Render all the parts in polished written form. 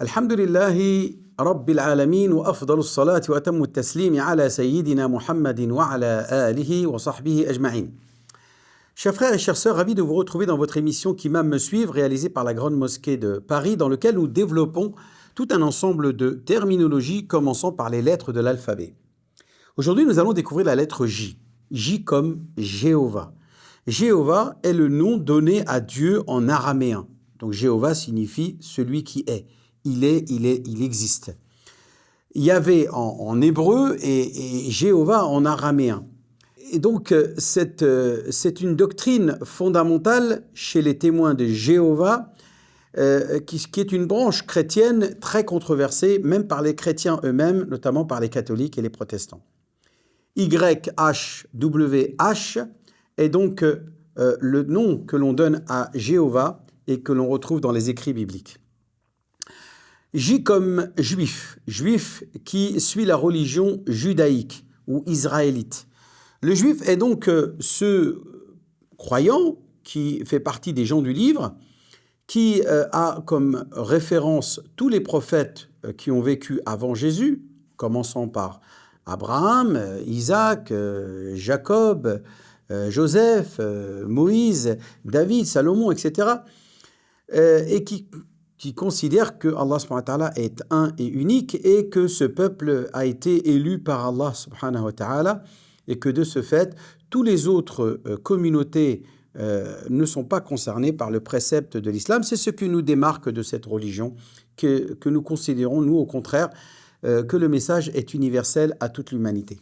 الحمد لله رب العالمين وأفضل الصلاة وأتم التسليم على سيدنا محمد وعلى آله وصحبه أجمعين. Chers frères et chères sœurs, ravis de vous retrouver dans votre émission Qu'Imam me suive, réalisée par la Grande Mosquée de Paris, dans lequel nous développons tout un ensemble de terminologies commençant par les lettres de l'alphabet. Aujourd'hui, nous allons découvrir la lettre J. J comme Jéhovah. Jéhovah est le nom donné à Dieu en araméen. Donc Jéhovah signifie celui qui est. Il existe. Yahvé en hébreu et Jéhovah en araméen. Et donc, c'est une doctrine fondamentale chez les témoins de Jéhovah, qui est une branche chrétienne très controversée, même par les chrétiens eux-mêmes, notamment par les catholiques et les protestants. YHWH est donc le nom que l'on donne à Jéhovah et que l'on retrouve dans les écrits bibliques. J comme juif, juif qui suit la religion judaïque ou israélite. Le juif est donc ce croyant qui fait partie des gens du livre, qui a comme référence tous les prophètes qui ont vécu avant Jésus, commençant par Abraham, Isaac, Jacob, Joseph, Moïse, David, Salomon, etc. Et qui considère que Allah subhanahu wa ta'ala est un et unique et que ce peuple a été élu par Allah subhanahu wa ta'ala et que de ce fait, tous les autres communautés ne sont pas concernées par le précepte de l'islam. C'est ce qui nous démarque de cette religion, que nous considérons, nous, au contraire, que le message est universel à toute l'humanité.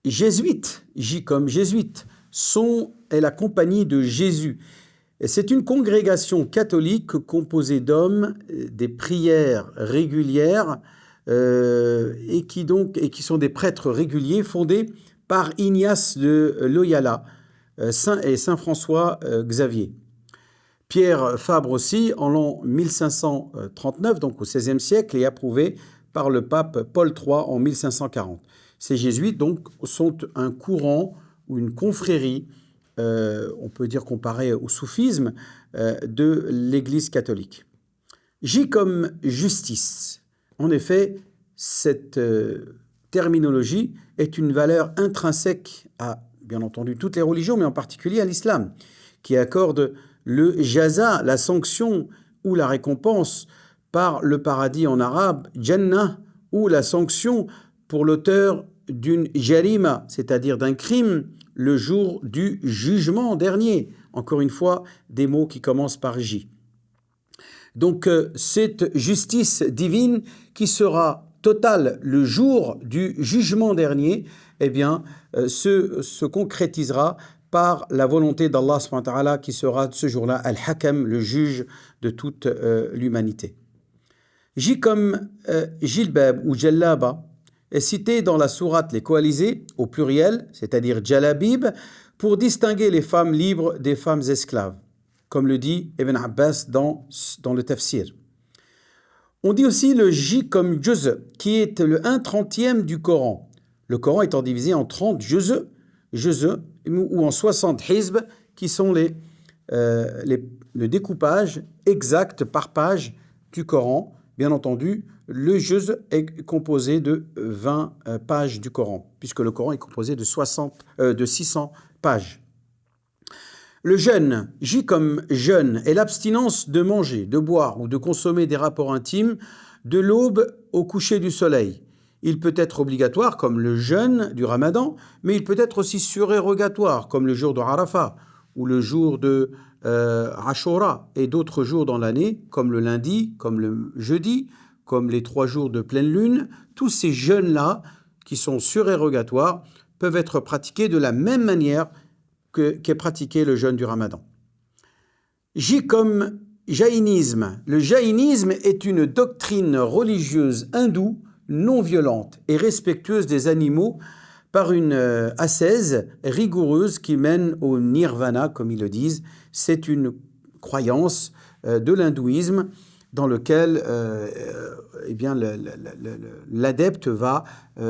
Jésuites, J comme jésuites, est la compagnie de Jésus. C'est une congrégation catholique composée d'hommes, des prières régulières et qui sont des prêtres réguliers fondés par Ignace de Loyola et Saint François Xavier. Pierre Fabre aussi, en l'an 1539, donc au XVIe siècle, et approuvé par le pape Paul III en 1540. Ces jésuites donc sont un courant ou une confrérie, on peut dire comparé au soufisme, de l'Église catholique. J comme justice. En effet, cette terminologie est une valeur intrinsèque à, bien entendu, toutes les religions, mais en particulier à l'islam, qui accorde le jaza, la sanction ou la récompense par le paradis en arabe, jannah, ou la sanction pour l'auteur d'une jarima, c'est-à-dire d'un crime, le jour du jugement dernier. Encore une fois, des mots qui commencent par J. Donc, cette justice divine qui sera totale le jour du jugement dernier, eh bien, se concrétisera par la volonté d'Allah subhanahu wa ta'ala qui sera ce jour-là Al-Hakam, le juge de toute l'humanité. J comme Jilbab ou Jallaba est cité dans la sourate Les Coalisés, au pluriel, c'est-à-dire Jalabib, pour distinguer les femmes libres des femmes esclaves, comme le dit Ibn Abbas dans le tafsir. On dit aussi le J comme Juz, qui est le 1/30e du Coran. Le Coran étant divisé en 30 Juz, ou en 60 Hizb, qui sont le découpage exact par page du Coran. Bien entendu, le Juz est composé de 20 pages du Coran, puisque le Coran est composé de 600 pages. Le jeûne, J comme jeûne, est l'abstinence de manger, de boire ou de consommer des rapports intimes de l'aube au coucher du soleil. Il peut être obligatoire, comme le jeûne du Ramadan, mais il peut être aussi surérogatoire, comme le jour de Arafat ou le jour de Ashura et d'autres jours dans l'année, comme le lundi, comme le jeudi, comme les 3 jours de pleine lune. Tous ces jeûnes-là, qui sont surérogatoires, peuvent être pratiqués de la même manière qu'est pratiqué le jeûne du Ramadan. J comme jaïnisme. Le jaïnisme est une doctrine religieuse hindoue non violente et respectueuse des animaux par une ascèse rigoureuse qui mène au nirvana, comme ils le disent. C'est une croyance de l'hindouisme dans lequel l'adepte va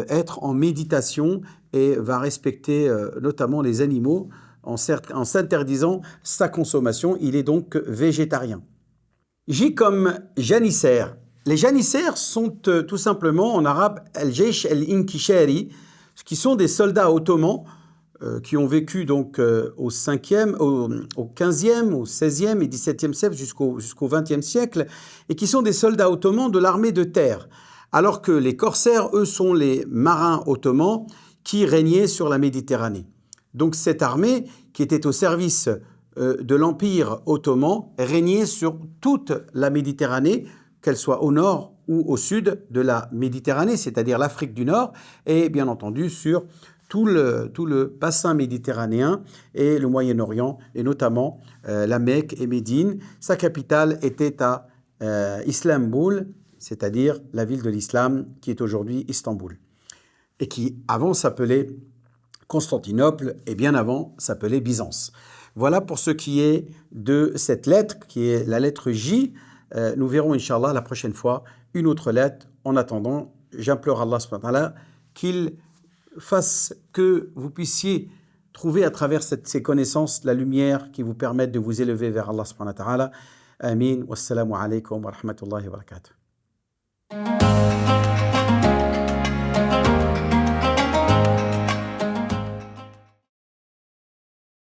être en méditation et va respecter notamment les animaux en s'interdisant sa consommation. Il est donc végétarien. J comme janissaires. Les janissaires sont tout simplement en arabe al-Jaysh al-Inkishari, qui sont des soldats ottomans qui ont vécu donc au 5e, au 15e, au 16e et 17e siècle jusqu'au 20e siècle, et qui sont des soldats ottomans de l'armée de terre. Alors que les corsaires, eux, sont les marins ottomans qui régnaient sur la Méditerranée. Donc cette armée, qui était au service de l'Empire ottoman, régnait sur toute la Méditerranée, qu'elle soit au nord ou au sud de la Méditerranée, c'est-à-dire l'Afrique du Nord, et bien entendu sur tout le bassin méditerranéen et le Moyen-Orient, et notamment la Mecque et Médine. Sa capitale était à Istanbul, c'est-à-dire la ville de l'islam qui est aujourd'hui Istanbul, et qui avant s'appelait Constantinople, et bien avant s'appelait Byzance. Voilà pour ce qui est de cette lettre, qui est la lettre J. Nous verrons, Inch'Allah, la prochaine fois, une autre lettre. En attendant, j'implore Allah subhanahu wa ta'ala qu'il fasse que vous puissiez trouver à travers ces connaissances la lumière qui vous permette de vous élever vers Allah subhanahu wa ta'ala. Amin. Wassalamu alaikum wa rahmatullahi wa barakatuh.